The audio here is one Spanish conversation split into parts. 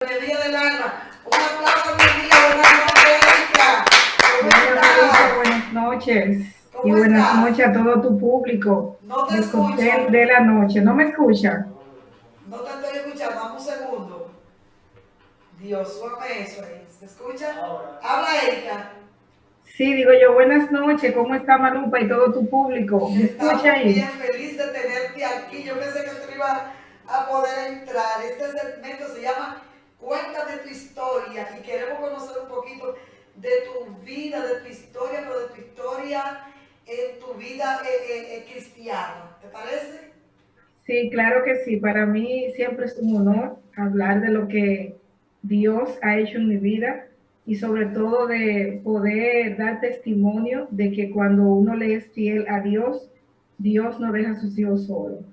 mi amiga del alma. Un aplauso a mi amiga. Buenas noches, Erika. Buenas noches ¿Cómo estás? y ¿Cómo buenas estás? noches a todo tu público No te de Cóctel escucho. de la Noche. ¿No me escucha? No te estoy escuchando. Dame un segundo. Dios, súbame eso ahí. ¿Se escucha? Ahora. Habla, Erika. Sí, digo yo, buenas noches. ¿Cómo está Malupa y todo tu público? ¿Me escucha Estamos bien ahí? feliz de tenerte aquí. Yo pensé que tú ibas a poder entrar. Este segmento se llama Cuéntame tu historia y queremos conocer un poquito de tu vida, de tu historia, pero de tu historia en tu vida cristiana. ¿Te parece? Sí, claro que sí. Para mí siempre es un honor hablar de lo que Dios ha hecho en mi vida y sobre todo de poder dar testimonio de que cuando uno le es fiel a Dios, Dios no deja a sus hijos solos.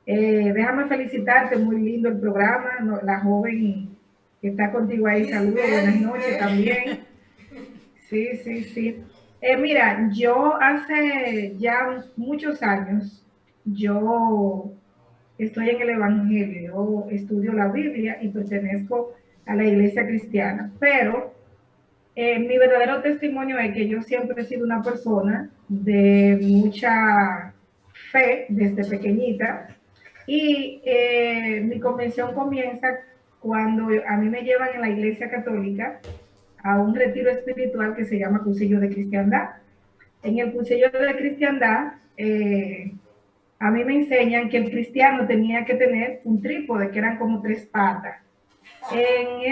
Déjame felicitarte, muy lindo el programa, ¿no? La joven que está contigo ahí, saludos, Lisbeth, buenas noches Lisbeth. también. Sí, sí, sí. Mira, yo hace ya muchos años, yo estoy en el Evangelio, yo estudio la Biblia y pertenezco a la iglesia cristiana, pero mi verdadero testimonio es que yo siempre he sido una persona de mucha fe desde pequeñita y mi convención comienza cuando a mí me llevan en la iglesia católica a un retiro espiritual que se llama Cursillo de Cristiandad. En el Cursillo de Cristiandad, a mí me enseñan que el cristiano tenía que tener un trípode, que eran como 3 patas. En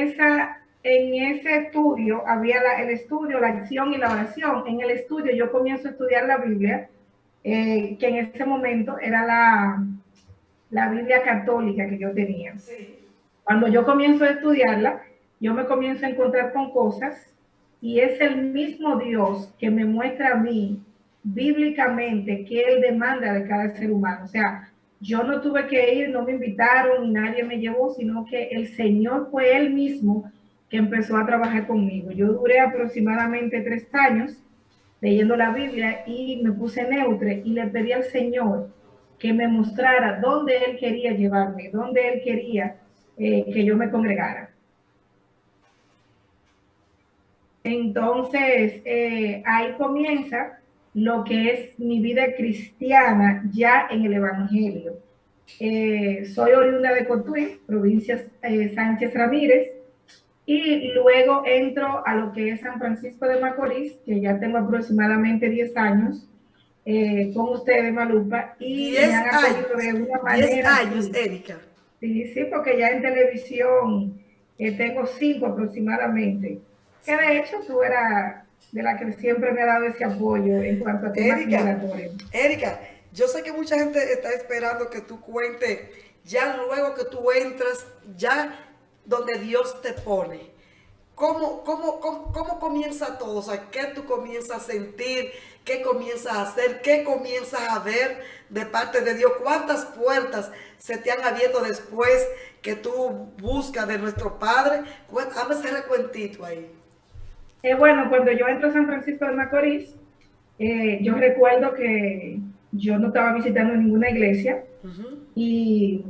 ese estudio había el estudio, la acción y la oración. En el estudio yo comienzo a estudiar la Biblia, que en ese momento era la Biblia católica que yo tenía. Sí. Cuando yo comienzo a estudiarla, yo me comienzo a encontrar con cosas y es el mismo Dios que me muestra a mí bíblicamente que Él demanda de cada ser humano. O sea, yo no tuve que ir, no me invitaron y nadie me llevó, sino que el Señor fue Él mismo que empezó a trabajar conmigo. Yo duré aproximadamente 3 años leyendo la Biblia y me puse neutra y le pedí al Señor que me mostrara dónde Él quería llevarme, dónde Él quería que yo me congregara. Entonces, ahí comienza lo que es mi vida cristiana ya en el Evangelio. Soy oriunda de Cotuí, provincia Sánchez Ramírez, y luego entro a lo que es San Francisco de Macorís, que ya tengo aproximadamente 10 años con ustedes, Malupa, y me 10 han acogido de años. una 10 manera, años, sí, Erika. sí, sí, porque ya en televisión tengo 5 aproximadamente, que de hecho tú eras de la que siempre me ha dado ese apoyo en cuanto a temas Erika, migratorios. Erika, yo sé que mucha gente está esperando que tú cuentes ya luego que tú entras, ya donde Dios te pone. ¿Cómo comienza todo? O sea, ¿qué tú comienzas a sentir? ¿Qué comienzas a hacer? ¿Qué comienzas a ver de parte de Dios? ¿Cuántas puertas se te han abierto después que tú buscas de nuestro Padre? Hazme ese recuentito ahí. Bueno, cuando yo entro a San Francisco de Macorís, yo recuerdo que yo no estaba visitando ninguna iglesia y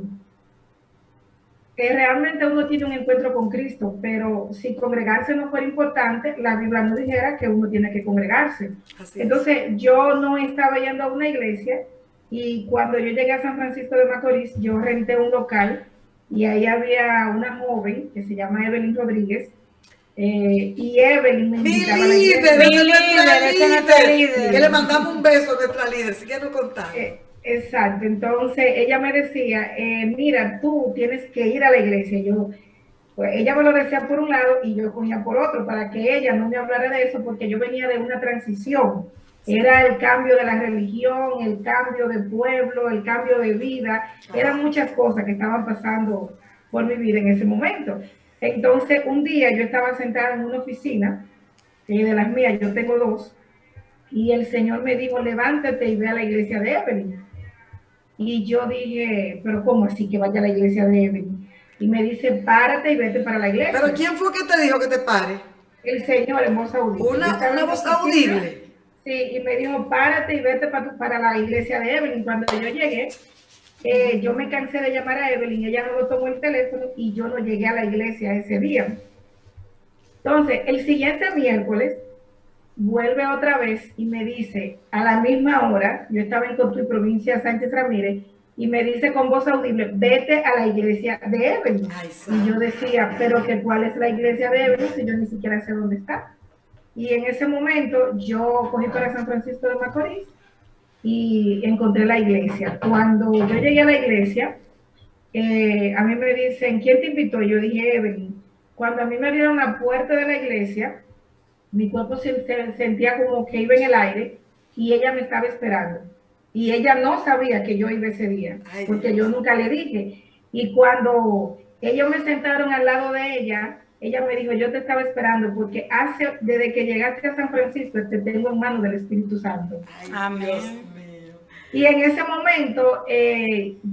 realmente uno tiene un encuentro con Cristo, pero si congregarse no fuera importante, la Biblia no dijera que uno tiene que congregarse. Así es. Entonces, yo no estaba yendo a una iglesia y cuando yo llegué a San Francisco de Macorís, yo renté un local y ahí había una joven que se llama Evelyn Rodríguez y Evelyn me Mi invitaba a la líder, iglesia. esa es nuestra Ese es nuestro líder. Que le líder. mandamos un beso a nuestra líder. Si quiero contar. Exacto, entonces ella me decía, mira, tú tienes que ir a la iglesia. Yo, pues ella me lo decía por un lado y yo cogía por otro para que ella no me hablara de eso porque yo venía de una transición. Era el cambio de la religión, el cambio de pueblo, el cambio de vida. Eran muchas cosas que estaban pasando por mi vida en ese momento. Entonces, un día yo estaba sentada en una oficina, de las mías, yo tengo 2, y el Señor me dijo, levántate y ve a la iglesia de Evelyn. Y yo dije, pero ¿cómo así que vaya a la iglesia de Evelyn? Y me dice, párate y vete para la Pero iglesia. ¿quién fue que te dijo que te pare? El Señor en voz audible. Yo estaba Una en la voz oficina, audible. sí, y me dijo, párate y vete para la iglesia de Evelyn. Cuando yo llegué, Yo me cansé de llamar a Evelyn, ella no lo tomó el teléfono y yo no llegué a la iglesia ese día. Entonces, el siguiente miércoles vuelve otra vez y me dice, a la misma hora, yo estaba en Cotuí, provincia de Sánchez Ramírez, y me dice con voz audible, vete a la iglesia de Evelyn. Ay, y yo decía, pero que ¿cuál es la iglesia de Evelyn si yo ni siquiera sé dónde está? Y en ese momento yo cogí para San Francisco de Macorís y encontré la iglesia. Cuando yo llegué a la iglesia, a mí me dicen, ¿quién te invitó? Yo dije, Evelyn. Cuando a mí me abrieron la puerta de la iglesia, mi cuerpo se sentía como que iba en el aire y ella me estaba esperando. Y ella no sabía que yo iba ese día, porque yo nunca le dije. Y cuando ellos me sentaron al lado de ella me dijo, yo te estaba esperando porque desde que llegaste a San Francisco te tengo en manos del Espíritu Santo. Ay, amén. Y en ese momento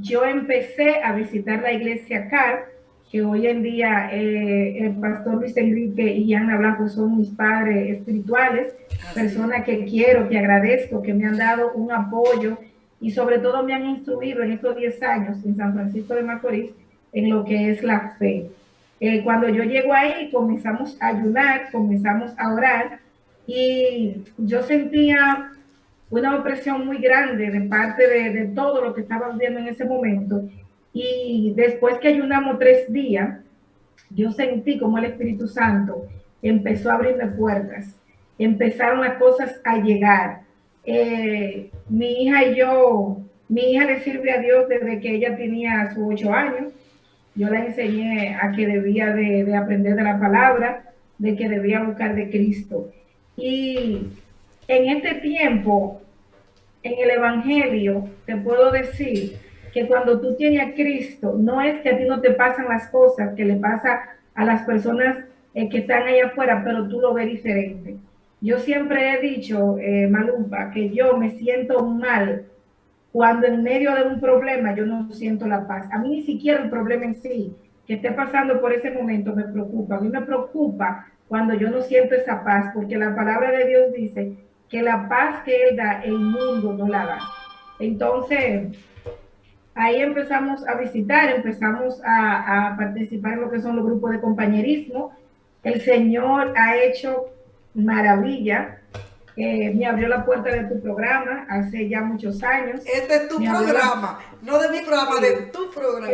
yo empecé a visitar la iglesia CAR, que hoy en día el pastor Luis Enrique y Ana Blanco son mis padres espirituales, personas que quiero, que agradezco, que me han dado un apoyo y sobre todo me han instruido en estos 10 años en San Francisco de Macorís en lo que es la fe. Cuando yo llego ahí comenzamos a ayunar, comenzamos a orar y yo sentía una opresión muy grande de parte de todo lo que estaba viviendo en ese momento. Y después que ayunamos 3 días, yo sentí como el Espíritu Santo empezó a abrirme puertas, empezaron las cosas a llegar. Mi hija le sirve a Dios desde que ella tenía sus 8 años. Yo la enseñé a que debía de aprender de la palabra, de que debía buscar de Cristo. Y en este tiempo, en el Evangelio, te puedo decir que cuando tú tienes a Cristo, no es que a ti no te pasan las cosas que le pasa a las personas que están allá afuera, pero tú lo ves diferente. Yo siempre he dicho, Malumba, que yo me siento mal cuando en medio de un problema yo no siento la paz. A mí ni siquiera el problema en sí, que esté pasando por ese momento, me preocupa. A mí me preocupa cuando yo no siento esa paz, porque la palabra de Dios dice que la paz que Él da, el mundo no la da. Entonces, ahí empezamos a visitar, empezamos a participar en lo que son los grupos de compañerismo. El Señor ha hecho maravilla. Me abrió la puerta de tu programa hace ya muchos años. Este es tu programa, no de mi programa, de tu programa.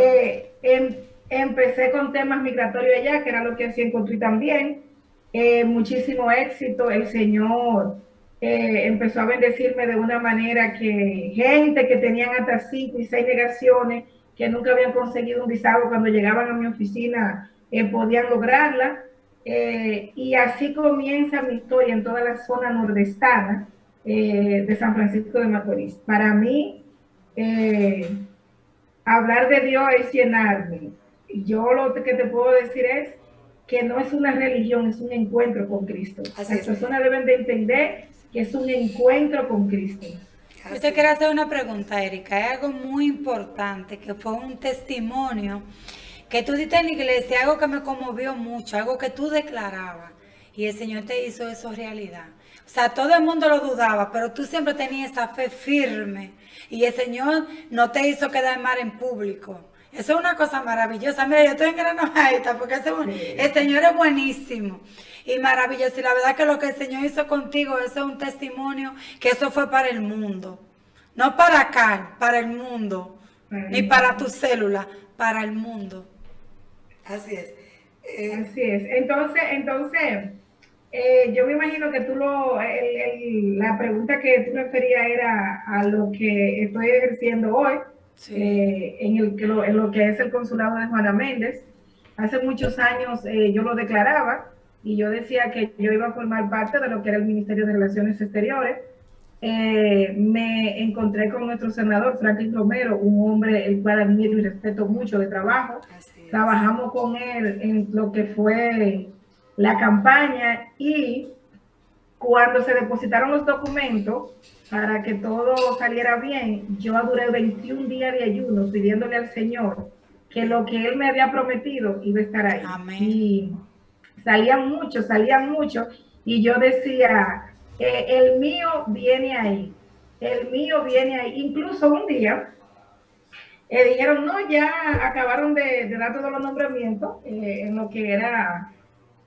Empecé con temas migratorios allá, que era lo que hacía en Cotuí también. Muchísimo éxito. El Señor empezó a bendecirme de una manera que gente que tenían hasta 5 y 6 negaciones, que nunca habían conseguido un visado, cuando llegaban a mi oficina podían lograrla. Y así comienza mi historia en toda la zona nordestana de San Francisco de Macorís. Para mí, hablar de Dios es llenarme. Yo lo que te puedo decir es que no es una religión, es un encuentro con Cristo. Las personas deben de entender que es un encuentro con Cristo. Yo te quiero hacer una pregunta, Erika. Hay algo muy importante que fue un testimonio que tú diste en la iglesia, algo que me conmovió mucho, algo que tú declarabas, y el Señor te hizo eso realidad. O sea, todo el mundo lo dudaba, pero tú siempre tenías esa fe firme, y el Señor no te hizo quedar mal en público. Eso es una cosa maravillosa. Mira, yo estoy enganadita porque el Señor es buenísimo y maravilloso. Y la verdad que lo que el Señor hizo contigo, eso es un testimonio, que eso fue para el mundo. No para acá, para el mundo. Ni para tu célula, para el mundo. Así es. Así es. Entonces, yo me imagino que tú la pregunta que tú referías era a lo que estoy ejerciendo hoy, sí. En lo que es el consulado de Juana Méndez. Hace muchos años yo lo declaraba y yo decía que yo iba a formar parte de lo que era el Ministerio de Relaciones Exteriores. Me encontré con nuestro senador Franklin Romero, un hombre el cual admiro y respeto mucho de trabajo. Trabajamos con él en lo que fue la campaña, y cuando se depositaron los documentos para que todo saliera bien, yo duré 21 días de ayuno pidiéndole al Señor que lo que Él me había prometido iba a estar ahí. Amén. Y salían muchos, y yo decía, el mío viene ahí, el mío viene ahí. Incluso un día Dijeron, no, ya acabaron de dar todos los nombramientos en lo que era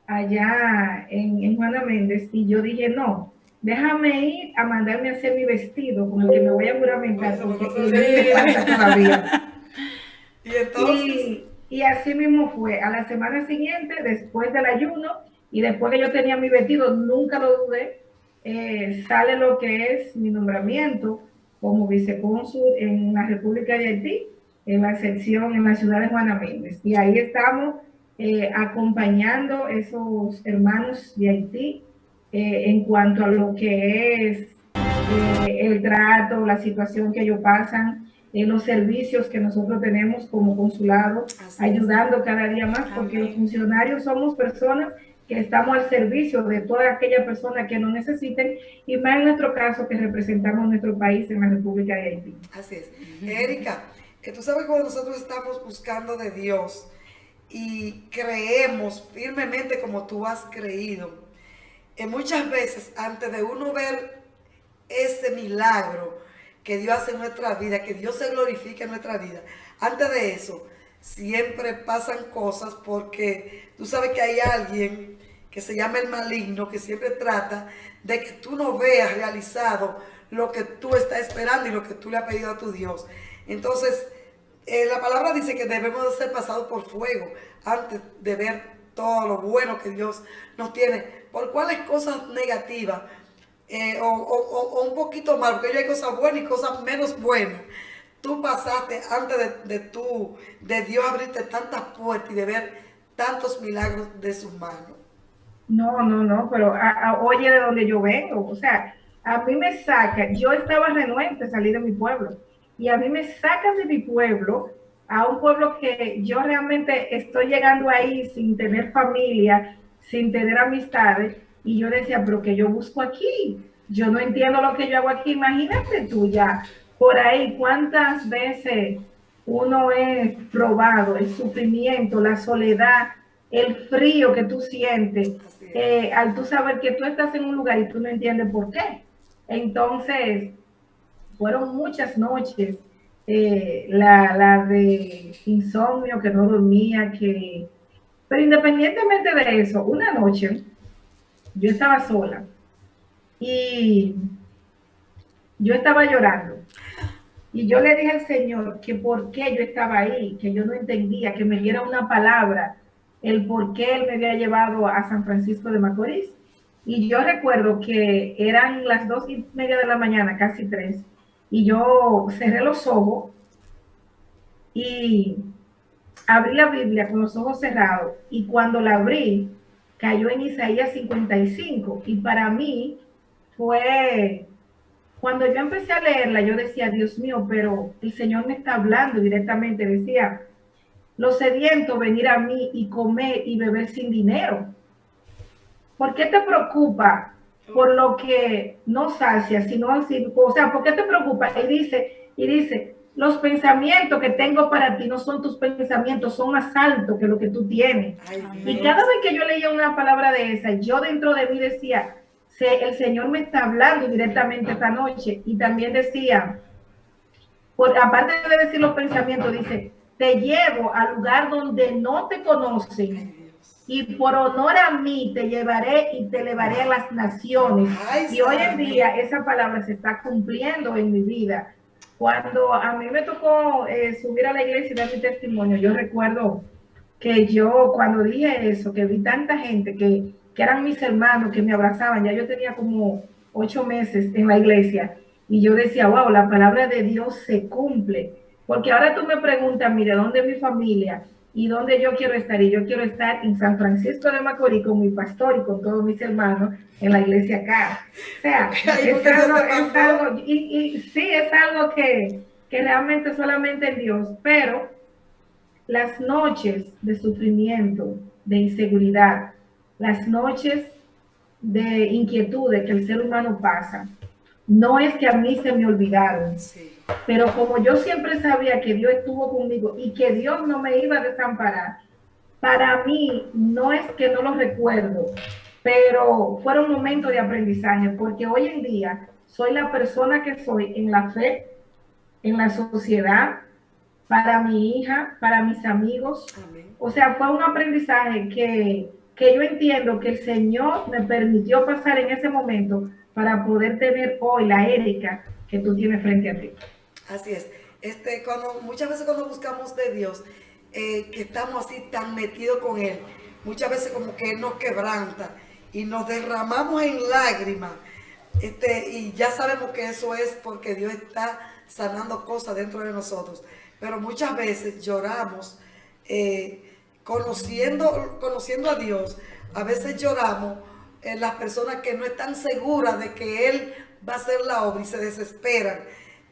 allá en Juana Méndez, y yo dije, no, déjame ir a mandarme a hacer mi vestido, como que me voy a juramentar, porque me falta todavía. Y entonces, Y así mismo fue. A la semana siguiente, después del ayuno, y después que yo tenía mi vestido, nunca lo dudé, sale lo que es mi nombramiento como vicecónsul en la República de Haití, en la sección, en la ciudad de Juana Méndez. Y ahí estamos acompañando a esos hermanos de Haití en cuanto a lo que es el trato, la situación que ellos pasan, los servicios que nosotros tenemos como consulado, ayudando cada día más, porque los funcionarios somos personas que estamos al servicio de toda aquella persona que nos necesiten, y más en nuestro caso que representamos nuestro país en la República de Haití. Así es. Erika, tú sabes cuando nosotros estamos buscando de Dios y creemos firmemente como tú has creído, muchas veces antes de uno ver ese milagro que Dios hace en nuestra vida, que Dios se glorifique en nuestra vida, antes de eso siempre pasan cosas, porque tú sabes que hay alguien que se llama el maligno, que siempre trata de que tú no veas realizado lo que tú estás esperando y lo que tú le has pedido a tu Dios. Entonces, la palabra dice que debemos de ser pasados por fuego antes de ver todo lo bueno que Dios nos tiene. ¿Por cuáles cosas negativas o un poquito mal? Porque hay cosas buenas y cosas menos buenas. Tú pasaste antes de Dios abrirte tantas puertas y de ver tantos milagros de sus manos. No, pero oye de donde yo vengo, o sea, a mí me saca, yo estaba renuente a salir de mi pueblo, y a mí me sacan de mi pueblo, a un pueblo que yo realmente estoy llegando ahí sin tener familia, sin tener amistades, y yo decía, pero que yo busco aquí, yo no entiendo lo que yo hago aquí. Imagínate tú ya, por ahí, cuántas veces uno es probado, el sufrimiento, la soledad, el frío que tú sientes, al tú saber que tú estás en un lugar y tú no entiendes por qué. Entonces, fueron muchas noches, la de insomnio, que no dormía, pero independientemente de eso, una noche yo estaba sola y yo estaba llorando. Y yo le dije al Señor que por qué yo estaba ahí, que yo no entendía, que me diera una palabra, el por qué Él me había llevado a San Francisco de Macorís. Y yo recuerdo que eran las 2:30 de la mañana, casi 3, y yo cerré los ojos y abrí la Biblia con los ojos cerrados, y cuando la abrí, cayó en Isaías 55, y para mí fue... Cuando yo empecé a leerla, yo decía, Dios mío, pero el Señor me está hablando directamente. Decía, los sedientos venir a mí y comer y beber sin dinero. ¿Por qué te preocupa por lo que no sacia, sino así? O sea, ¿por qué te preocupa? Y dice, los pensamientos que tengo para ti no son tus pensamientos, son más altos que lo que tú tienes. Ay, y cada vez que yo leía una palabra de esa, yo dentro de mí decía, el Señor me está hablando directamente esta noche. Y también decía, aparte de decir los pensamientos, dice, te llevo al lugar donde no te conocen, y por honor a mí te llevaré y te elevaré a las naciones. Y hoy en día esa palabra se está cumpliendo en mi vida. Cuando a mí me tocó subir a la iglesia y dar mi testimonio, yo recuerdo que yo cuando dije eso, que vi tanta gente que eran mis hermanos, que me abrazaban. Ya yo tenía como 8 meses en la iglesia, y yo decía, wow, la palabra de Dios se cumple. Porque ahora tú me preguntas, mire, ¿dónde es mi familia? ¿Y dónde yo quiero estar? Y yo quiero estar en San Francisco de Macorís con mi pastor y con todos mis hermanos en la iglesia acá. O sea, es algo, y sí, es algo que realmente solamente en Dios. Pero las noches de sufrimiento, de inseguridad, las noches de inquietudes que el ser humano pasa, no es que a mí se me olvidaron, sí, pero como yo siempre sabía que Dios estuvo conmigo y que Dios no me iba a desamparar, para mí no es que no lo recuerdo, pero fueron momentos de aprendizaje, porque hoy en día soy la persona que soy en la fe, en la sociedad, para mi hija, para mis amigos. Amén. O sea, fue un aprendizaje que yo entiendo que el Señor me permitió pasar en ese momento para poder tener hoy la Erika que tú tienes frente a ti. Así es. Muchas veces cuando buscamos de Dios, que estamos así tan metidos con Él, muchas veces como que Él nos quebranta y nos derramamos en lágrimas. Y ya sabemos que eso es porque Dios está sanando cosas dentro de nosotros. Pero muchas veces lloramos conociendo a Dios. A veces lloramos en las personas que no están seguras de que Él va a hacer la obra y se desesperan.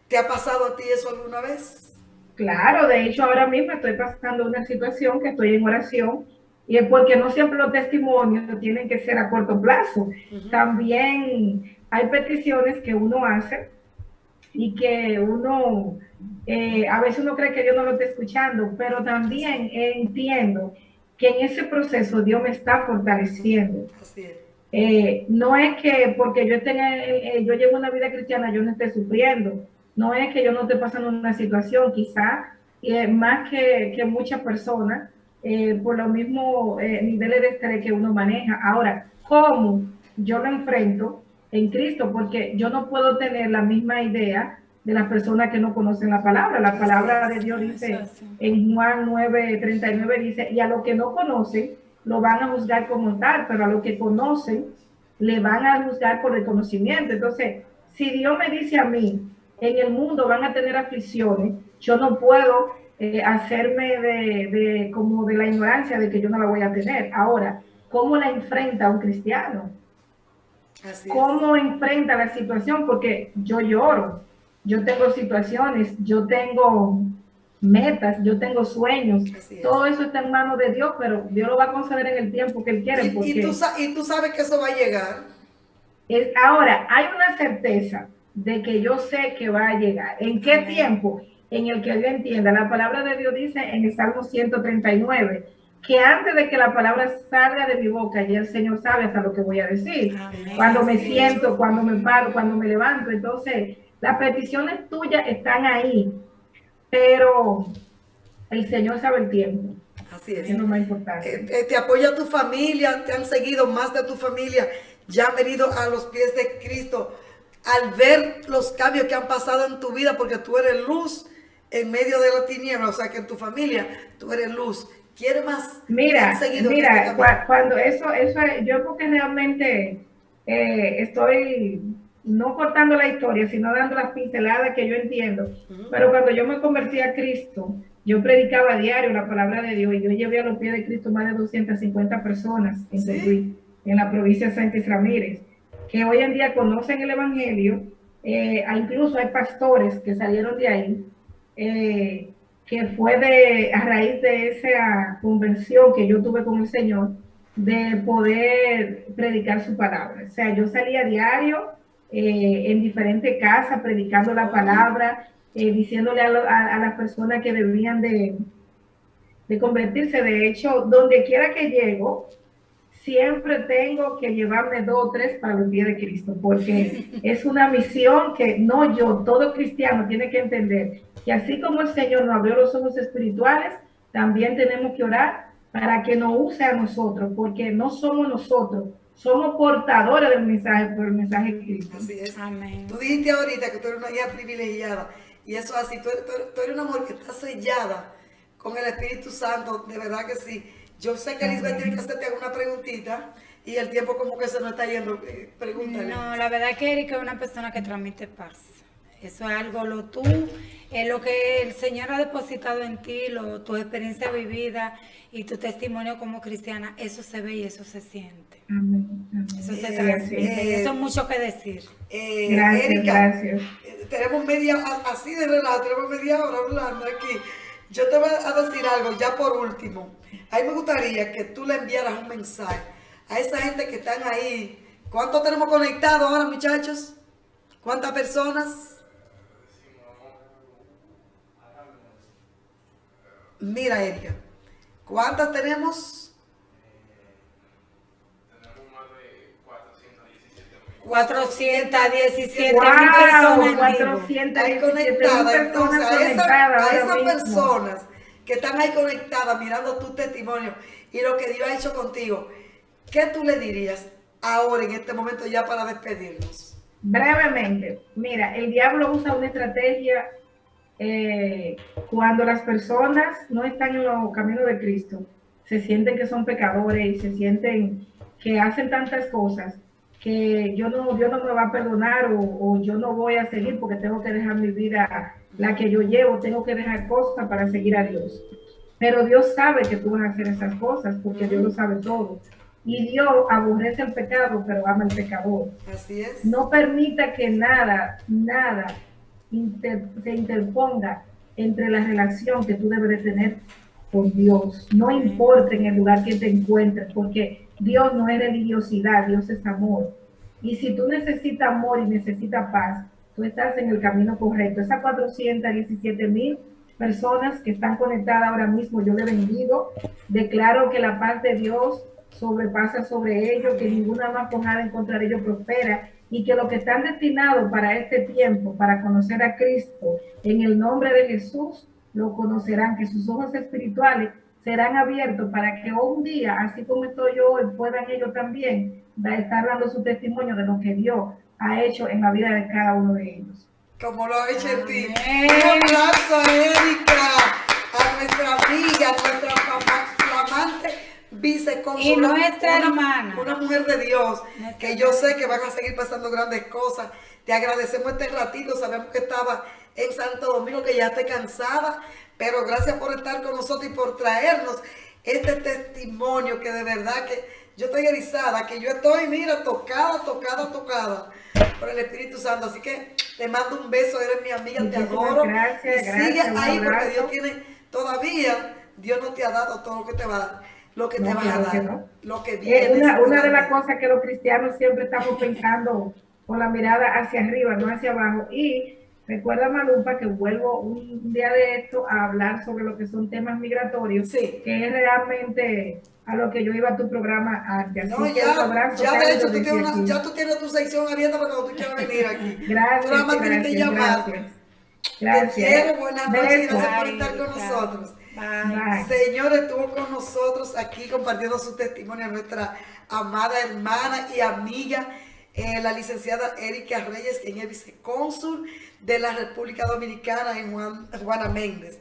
¿Te ha pasado a ti eso alguna vez? Claro, de hecho ahora mismo estoy pasando una situación que estoy en oración y es porque no siempre los testimonios tienen que ser a corto plazo. También hay peticiones que uno hace y que uno, a veces uno cree que Dios no lo está escuchando, pero también entiendo que en ese proceso Dios me está fortaleciendo. Así es. No es que porque yo llevo una vida cristiana yo no esté sufriendo, no es que yo no esté pasando una situación, quizá más que muchas personas, por los mismos niveles de estrés que uno maneja. Ahora, ¿cómo yo lo enfrento en Cristo? Porque yo no puedo tener la misma idea de las personas que no conocen la palabra. La palabra de Dios dice en Juan 9:39, dice, y a los que no conocen, lo van a juzgar como tal, pero a los que conocen, le van a juzgar por el conocimiento. Entonces, si Dios me dice a mí, en el mundo van a tener aflicciones, yo no puedo hacerme como de la ignorancia de que yo no la voy a tener. Ahora, ¿cómo la enfrenta un cristiano? ¿Cómo enfrenta la situación? Porque yo lloro, yo tengo situaciones, yo tengo metas, yo tengo sueños, todo eso está en manos de Dios, pero Dios lo va a conceder en el tiempo que Él quiere. Y tú sabes que eso va a llegar. Ahora, hay una certeza de que yo sé que va a llegar. ¿En qué tiempo? En el que yo entienda. La palabra de Dios dice en el Salmo 139, que antes de que la palabra salga de mi boca, ya el Señor sabe hasta lo que voy a decir. Amén. Cuando me siento, cuando me paro, cuando me levanto. Entonces, las peticiones tuyas están ahí, pero el Señor sabe el tiempo. Así es. Es lo más importante. Te apoya tu familia, te han seguido más de tu familia, ya han venido a los pies de Cristo al ver los cambios que han pasado en tu vida, porque tú eres luz en medio de la tiniebla, o sea que en tu familia tú eres luz. ¿Quiere más? Mira, cuando eso yo porque realmente estoy no cortando la historia, sino dando las pinceladas que yo entiendo. Pero cuando yo me convertí a Cristo, yo predicaba a diario la palabra de Dios y yo llevé a los pies de Cristo más de 250 personas en la provincia de Sánchez Ramírez, que hoy en día conocen el Evangelio. Incluso hay pastores que salieron de ahí, que fue a raíz de esa convención que yo tuve con el Señor, de poder predicar su palabra. O sea, yo salía a diario en diferentes casas predicando la palabra, diciéndole a las personas que debían de convertirse. De hecho, donde quiera que llego, siempre tengo que llevarme 2 o 3 para los pies de Cristo, porque es una misión que no yo, todo cristiano tiene que entender que así como el Señor nos abrió los ojos espirituales, también tenemos que orar para que nos use a nosotros, porque no somos nosotros, somos portadores del mensaje, por el mensaje de Cristo. Así es. Amén. Tú dijiste ahorita que tú eres una hija privilegiada, y eso así, tú eres una mujer que está sellada con el Espíritu Santo, de verdad que sí. Yo sé que Lisbeth tiene que hacerte alguna preguntita y el tiempo como que se nos está yendo. Pregúntale. No, la verdad que Erika es una persona que transmite paz. Eso es algo, lo que el Señor ha depositado en ti, tu experiencia vivida y tu testimonio como cristiana, eso se ve y eso se siente. Amén. Eso se transmite y eso es mucho que decir. Gracias, Erika, gracias. Tenemos así de relajo, tenemos media hora hablando aquí. Yo te voy a decir algo ya por último. A mí me gustaría que tú le enviaras un mensaje a esa gente que están ahí. ¿Cuántos tenemos conectados ahora, muchachos? ¿Cuántas personas? Mira, Erika, ¿cuántas tenemos? Tenemos más de 417,000. 417 Wow, mil personas en vivo. 417 Ahí mil conectada. Entonces, personas a conectadas esas ahora mismo. personas que están ahí conectadas mirando tu testimonio y lo que Dios ha hecho contigo, ¿qué tú le dirías ahora, en este momento, ya para despedirnos? Brevemente, mira, el diablo usa una estrategia cuando las personas no están en los caminos de Cristo, se sienten que son pecadores y se sienten que hacen tantas cosas que Dios no me va a perdonar o yo no voy a seguir porque tengo que dejar mi vida, la que yo llevo, tengo que dejar cosas para seguir a Dios. Pero Dios sabe que tú vas a hacer esas cosas porque Dios lo sabe todo. Y Dios aborrece el pecado, pero ama al pecador. Así es. No permita que nada se interponga entre la relación que tú debes de tener con Dios. No importa en el lugar que te encuentres, porque Dios no es religiosidad, Dios es amor. Y si tú necesitas amor y necesitas paz, tú estás en el camino correcto. Esas 417,000 personas que están conectadas ahora mismo, yo le bendigo. Declaro que la paz de Dios sobrepasa sobre ellos, que ninguna más ponada en contra de ellos prospera y que los que están destinados para este tiempo, para conocer a Cristo, en el nombre de Jesús, lo conocerán, que sus ojos espirituales serán abiertos para que un día, así como estoy yo hoy, puedan ellos también estar dando su testimonio de lo que Dios ha hecho en la vida de cada uno de ellos. Como lo ha hecho en ti. Amén. Un aplauso a Erika, a nuestra amiga, a nuestra flamante vicecónsul. Y nuestra hermana. Una mujer de Dios, que yo sé que van a seguir pasando grandes cosas. Te agradecemos este ratito, sabemos que estaba en Santo Domingo, que ya esté cansada, pero gracias por estar con nosotros y por traernos este testimonio que de verdad que yo estoy erizada, que yo estoy, mira, tocada por el Espíritu Santo. Así que te mando un beso, eres mi amiga, te adoro. Gracias, y sigue ahí un porque abrazo. Dios tiene, todavía Dios no te ha dado todo lo que te va a dar, lo que te va a claro que dar, no. lo que viene. Una de las cosas que los cristianos siempre estamos pensando con la mirada hacia arriba, no hacia abajo. Y recuerda, Malupa, que vuelvo un día de esto a hablar sobre lo que son temas migratorios, Sí. que es realmente a lo que yo iba a tu programa antes. No, Así que un abrazo ya de cálido hecho tú desde tienes, aquí. ya tú tienes tu sección abierta para cuando tú quieras venir aquí. Gracias, Tú nada más tienes que llamarme. Gracias. Te quiero, buenas noches y Besos. gracias por Bye, estar con Erika. nosotros. Bye. Bye. Señores, estuvo con nosotros aquí compartiendo su testimonio nuestra amada hermana y amiga, la licenciada Erika Reyes, quien es vicecónsul de la República Dominicana en Juana Méndez.